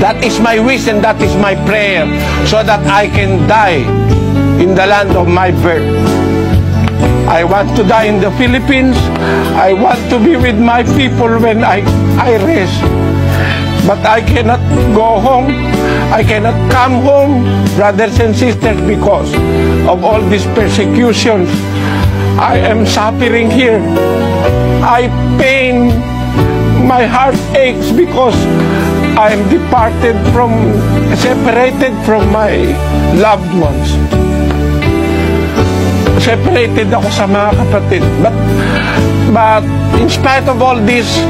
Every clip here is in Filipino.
That is my wish and that is my prayer, so that I can die in the land of my birth. I want to die in the Philippines. I want to be with my people when I rest. But I cannot go home. I cannot come home, brothers and sisters, because of all these persecutions. I am suffering here. I pain. My heart aches because I am separated from my loved ones. Separated ako sa mga kapatid. But in spite of all this,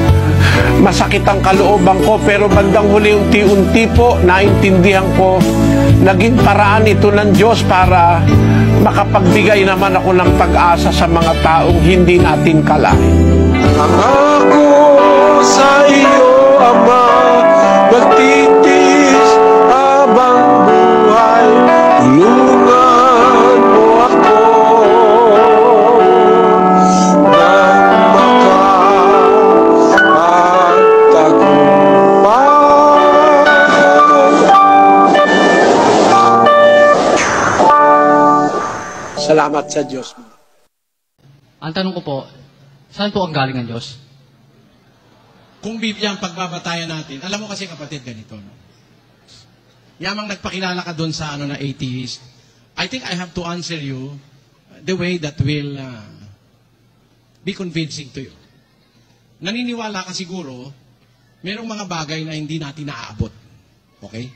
masakit ang kalooban ko, pero bandang huli unti-unti po, naintindihan ko, naging paraan ito ng Diyos para makapagbigay naman ako ng pag-asa sa mga taong hindi natin kalain. Nangako sa iyo, Ama, magtitis habang buhay, tulungan mo ako nang makapagtagumpay. Salamat sa Diyos. Ang tanong ko po, saan po ang galing ng Diyos? Kung Biblia ang pagbabatayan natin, alam mo kasi kapatid, ganito, no? Yamang nagpakilala ka doon sa na atheist, I think I have to answer you the way that will be convincing to you. Naniniwala ka siguro, merong mga bagay na hindi natin naaabot. Okay?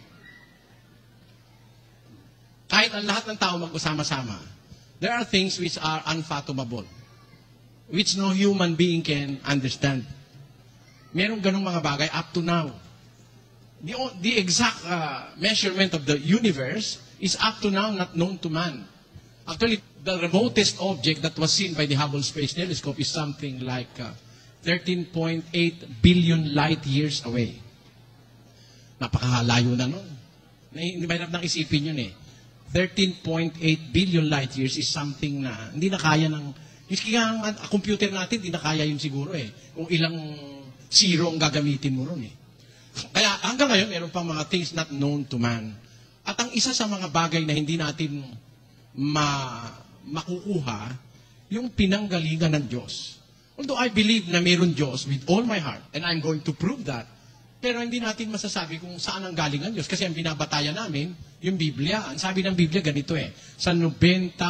Kahit ang lahat ng tao magkasama-sama, there are things which are unfathomable, which no human being can understand. Merong ganong mga bagay up to now. The exact measurement of the universe is up to now not known to man. Actually, the remotest object that was seen by the Hubble Space Telescope is something like 13.8 billion light years away. Napakalayo na nun. Mahirap nang isipin yun eh. 13.8 billion light years is something na hindi na kaya ng... Miski nga ang computer natin, hindi na kaya yun siguro eh. Kung ilang zero ang gagamitin mo ron eh. Kaya hanggang ngayon, meron pang mga things not known to man. At ang isa sa mga bagay na hindi natin makukuha, yung pinanggalingan ng Diyos. Although I believe na meron Diyos with all my heart, and I'm going to prove that, pero hindi natin masasabi kung saan ang galing ang Diyos. Kasi ang binabatayan namin, yung Biblia. Ang sabi ng Biblia, ganito eh. Sa 90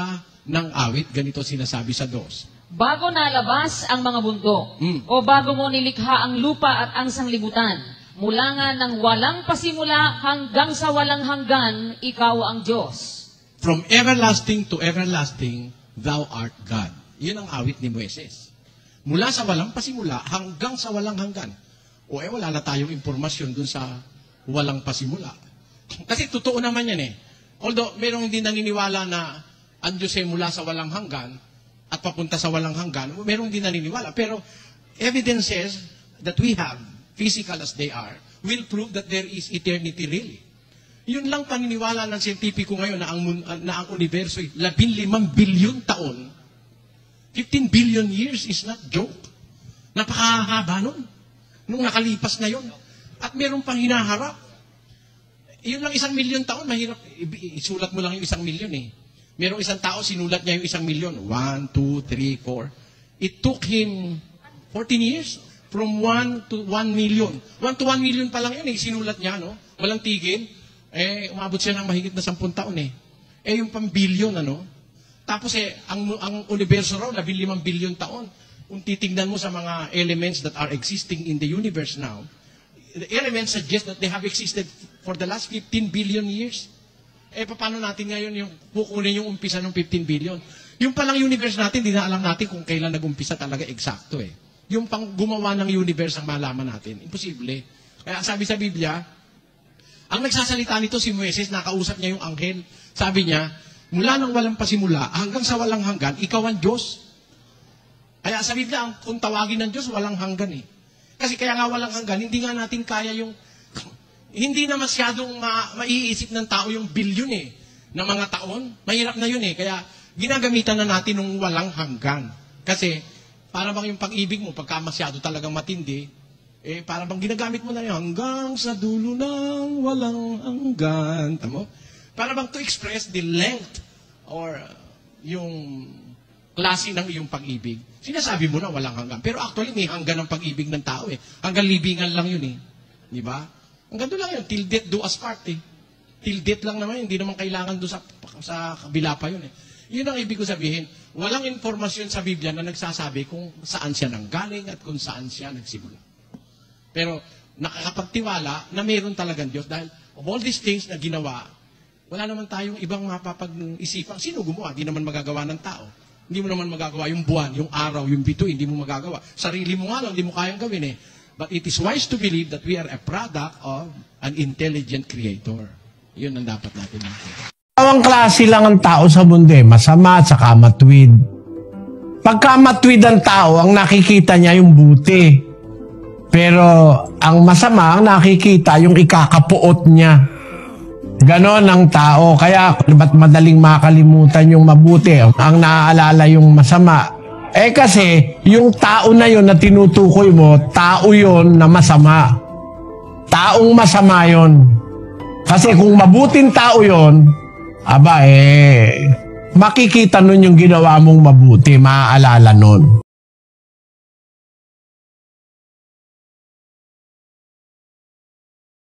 ng awit, ganito sinasabi sa Diyos. Bago nalabas ang mga bundok, o bago mo nilikha ang lupa at ang sanglibutan, mula nga ng walang pasimula hanggang sa walang hanggan, ikaw ang Diyos. From everlasting to everlasting, thou art God. Yun ang awit ni Moises. Mula sa walang pasimula hanggang sa walang hanggan. O wala na tayong impormasyon dun sa walang pasimula. Kasi totoo naman yan eh. Although merong hindi naniniwala na ang Diyos ay mula sa walang hanggan, at papunta sa walang hanggan, merong din naniniwala. Pero evidences that we have, physical as they are, will prove that there is eternity really. Yun lang paniniwala ng siyentipiko ngayon na ang universo ay 15 billion taon. 15 billion years is not joke. Napakahaba nun. Nung nakalipas na yun. At meron pang hinaharap. Yun lang 1 million taon, mahirap. Isulat mo lang yung 1 million eh. Merong isang tao, sinulat niya yung 1 million. 1, 2, 3, 4. It took him 14 years from 1 to 1 million. 1 to 1 million pa lang yun eh, sinulat niya, no? Walang tigil. Umabot siya ng mahigit na 10 taon eh. Yung pang billion, ano? Tapos ang universo raw, 15 billion taon. Kung titignan mo sa mga elements that are existing in the universe now, the elements suggest that they have existed for the last 15 billion years. Paano natin ngayon yung kukunin yung umpisa ng 15 billion? Yung palang universe natin, di na alam natin kung kailan nag-umpisa talaga eksakto eh. Yung pang gumawa ng universe ang malaman natin. Imposible. Kaya sabi sa Biblia, ang nagsasalita nito si Moises, nakausap niya yung anghel. Sabi niya, mula nang walang pasimula hanggang sa walang hanggan, ikaw ang Diyos. Kaya sa Biblia, kung tawagin ng Diyos, walang hanggan eh. Kasi kaya nga walang hanggan, hindi nga natin kaya yung hindi na masyadong maiisip ng tao yung bilyon eh, na mga taon. Mahirap na yun eh. Kaya ginagamitan na natin ng walang hanggan. Kasi, para bang yung pag-ibig mo, pagka masyado talagang matindi, Para bang ginagamit mo na yun, hanggang sa dulo ng walang hanggan. Tamo? Para bang to express the length or yung klase ng iyong pag-ibig. Sinasabi mo na walang hanggan. Pero actually, may hanggan ng pag-ibig ng tao eh. Hanggang libingan lang yun eh. Di ba? Hanggang doon lang yun. Till death do us part eh. Till death lang naman, hindi naman kailangan doon sa kabila pa yun eh. Yun ang ibig ko sabihin. Walang informasyon sa Biblia na nagsasabi kung saan siya nanggaling at kung saan siya nagsimula. Pero nakakapagtiwala na mayroon talagang Diyos dahil of all these things na ginawa, wala naman tayong ibang mapapag-isipan. Sino gumawa? Hindi naman magagawa ng tao. Hindi mo naman magagawa yung buwan, yung araw, yung bituin, hindi mo magagawa. Sarili mo nga lang, hindi mo kayang gawin eh. But it is wise to believe that we are a product of an intelligent creator. Yun ang dapat natin makita. Ang klase lang ang tao sa mundo eh, masama at saka matwid. Pagka matwid ang tao, ang nakikita niya yung buti. Pero ang masama, ang nakikita yung ikakapuot niya. Ganon ang tao. Kaya ba't madaling makalimutan yung mabuti? Ang naaalala yung masama. Kasi yung tao na yun na tinutukoy mo, tao yun na masama. Taong masama yun. Kasi kung mabuting tao yun, makikita nun yung ginawa mong mabuti, maaalala nun.